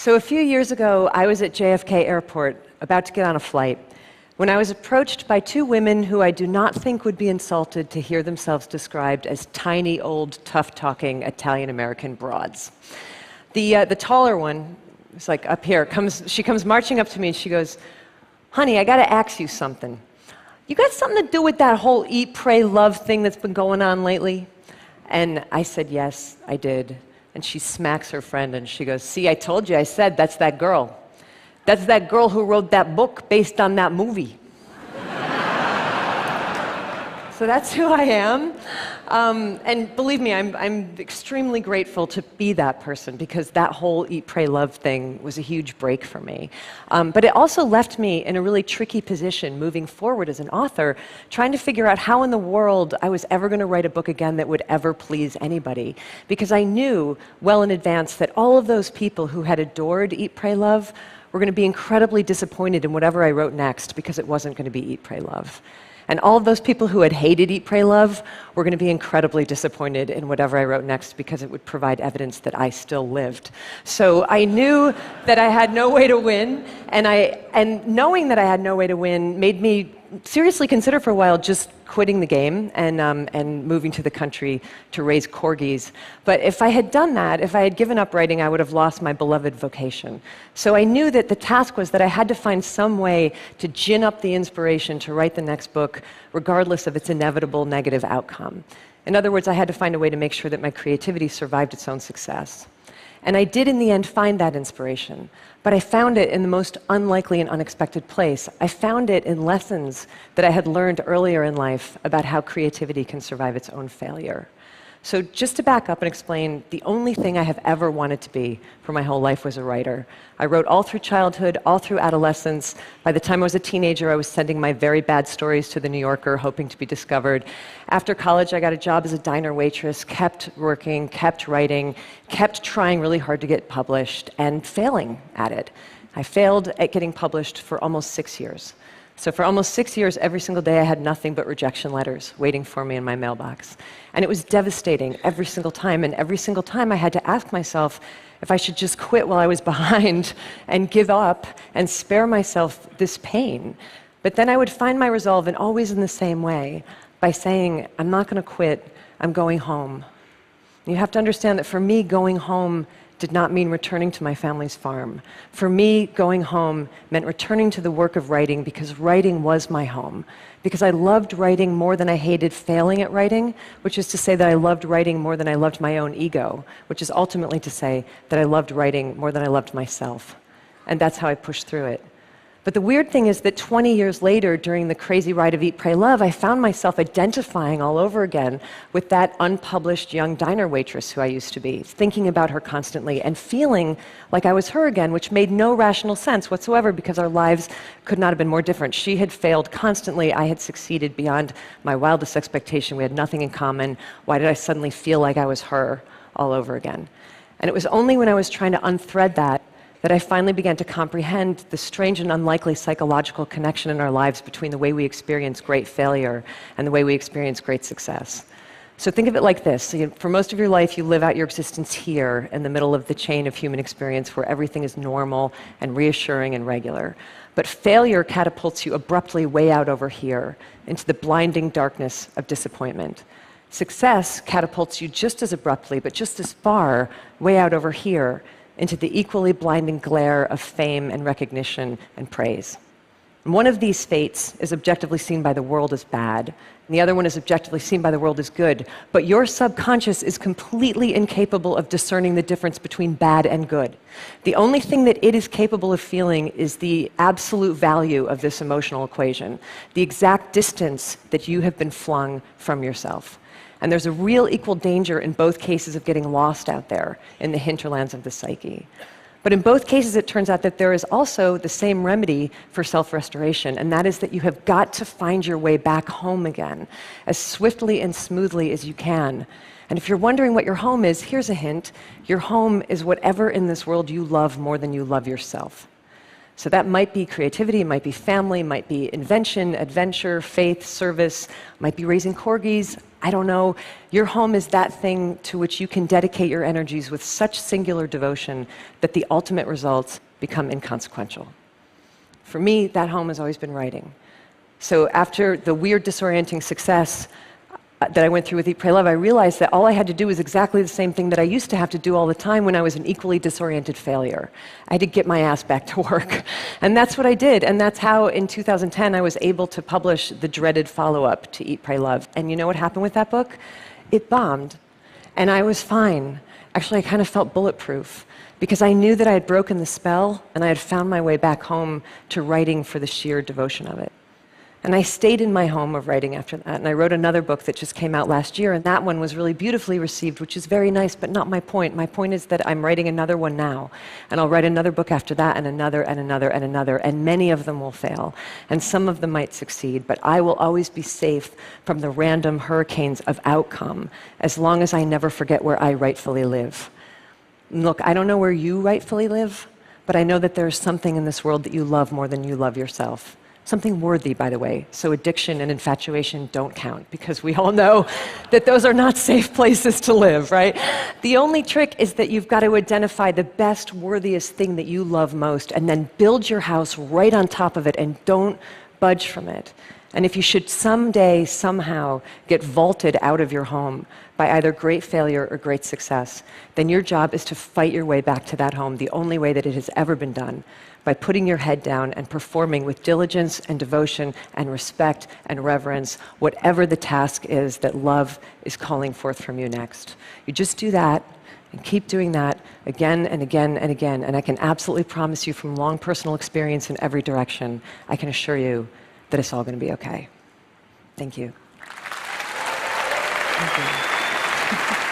So a few years ago, I was at JFK Airport, about to get on a flight, when I was approached by two women who I do not think would be insulted to hear themselves described as tiny, old, tough-talking Italian-American broads. The taller one, it's like up here, she comes marching up to me and she goes, "Honey, I gotta ask you something. You got something to do with that whole eat, pray, love thing that's been going on lately?" And I said, "Yes, I did." And she smacks her friend and she goes, "See, I told you, I said, that's that girl. That's that girl who wrote that book based on that movie." So that's who I am. And believe me, I'm extremely grateful to be that person, because that whole eat, pray, love thing was a huge break for me. But it also left me in a really tricky position moving forward as an author, trying to figure out how in the world I was ever going to write a book again that would ever please anybody. Because I knew well in advance that all of those people who had adored Eat, Pray, Love were going to be incredibly disappointed in whatever I wrote next, because it wasn't going to be Eat, Pray, Love. And all of those people who had hated Eat, Pray, Love were going to be incredibly disappointed in whatever I wrote next, because it would provide evidence that I still lived. So I knew that I had no way to win, and knowing that I had no way to win made me seriously consider for a while just quitting the game and moving to the country to raise corgis. But if I had done that, if I had given up writing, I would have lost my beloved vocation. So I knew that the task was that I had to find some way to gin up the inspiration to write the next book, regardless of its inevitable negative outcome. In other words, I had to find a way to make sure that my creativity survived its own success. And I did in the end find that inspiration, but I found it in the most unlikely and unexpected place. I found it in lessons that I had learned earlier in life about how creativity can survive its own failure. So just to back up and explain, the only thing I have ever wanted to be for my whole life was a writer. I wrote all through childhood, all through adolescence. By the time I was a teenager, I was sending my very bad stories to The New Yorker, hoping to be discovered. After college, I got a job as a diner waitress, kept working, kept writing, kept trying really hard to get published, and failing at it. I failed at getting published for almost 6 years. So for almost 6 years, every single day I had nothing but rejection letters waiting for me in my mailbox. And it was devastating every single time. And every single time I had to ask myself if I should just quit while I was behind and give up and spare myself this pain. But then I would find my resolve, and always in the same way, by saying, I'm not going to quit, I'm going home. You have to understand that for me, going home did not mean returning to my family's farm. For me, going home meant returning to the work of writing, because writing was my home. Because I loved writing more than I hated failing at writing, which is to say that I loved writing more than I loved my own ego, which is ultimately to say that I loved writing more than I loved myself. And that's how I pushed through it. But the weird thing is that 20 years later, during the crazy ride of Eat, Pray, Love, I found myself identifying all over again with that unpublished young diner waitress who I used to be, thinking about her constantly and feeling like I was her again, which made no rational sense whatsoever, because our lives could not have been more different. She had failed constantly. I had succeeded beyond my wildest expectation. We had nothing in common. Why did I suddenly feel like I was her all over again? And it was only when I was trying to unthread that I finally began to comprehend the strange and unlikely psychological connection in our lives between the way we experience great failure and the way we experience great success. So think of it like this. For most of your life, you live out your existence here in the middle of the chain of human experience, where everything is normal and reassuring and regular. But failure catapults you abruptly way out over here into the blinding darkness of disappointment. Success catapults you just as abruptly, but just as far, way out over here into the equally blinding glare of fame and recognition and praise. And one of these fates is objectively seen by the world as bad, and the other one is objectively seen by the world as good. But your subconscious is completely incapable of discerning the difference between bad and good. The only thing that it is capable of feeling is the absolute value of this emotional equation, the exact distance that you have been flung from yourself. And there's a real equal danger in both cases of getting lost out there in the hinterlands of the psyche. But in both cases, it turns out that there is also the same remedy for self-restoration, and that is that you have got to find your way back home again, as swiftly and smoothly as you can. And if you're wondering what your home is, here's a hint. Your home is whatever in this world you love more than you love yourself. So that might be creativity, might be family, might be invention, adventure, faith, service, might be raising corgis, I don't know, your home is that thing to which you can dedicate your energies with such singular devotion that the ultimate results become inconsequential. For me, that home has always been writing. So after the weird, disorienting success that I went through with Eat, Pray, Love, I realized that all I had to do was exactly the same thing that I used to have to do all the time when I was an equally disoriented failure. I had to get my ass back to work. And that's what I did. And that's how, in 2010, I was able to publish the dreaded follow-up to Eat, Pray, Love. And you know what happened with that book? It bombed. And I was fine. Actually, I kind of felt bulletproof, because I knew that I had broken the spell, and I had found my way back home to writing for the sheer devotion of it. And I stayed in my home of writing after that, and I wrote another book that just came out last year, and that one was really beautifully received, which is very nice, but not my point. My point is that I'm writing another one now, and I'll write another book after that, and another, and another, and another, and many of them will fail, and some of them might succeed, but I will always be safe from the random hurricanes of outcome, as long as I never forget where I rightfully live. Look, I don't know where you rightfully live, but I know that there's something in this world that you love more than you love yourself. Something worthy, by the way. So addiction and infatuation don't count, because we all know that those are not safe places to live, right? The only trick is that you've got to identify the best, worthiest thing that you love most, and then build your house right on top of it, and don't budge from it. And if you should someday, somehow, get vaulted out of your home by either great failure or great success, then your job is to fight your way back to that home the only way that it has ever been done, by putting your head down and performing with diligence and devotion and respect and reverence whatever the task is that love is calling forth from you next. You just do that and keep doing that again and again and again, and I can absolutely promise you from long personal experience in every direction, I can assure you that it's all going to be okay. Thank you. Thank you.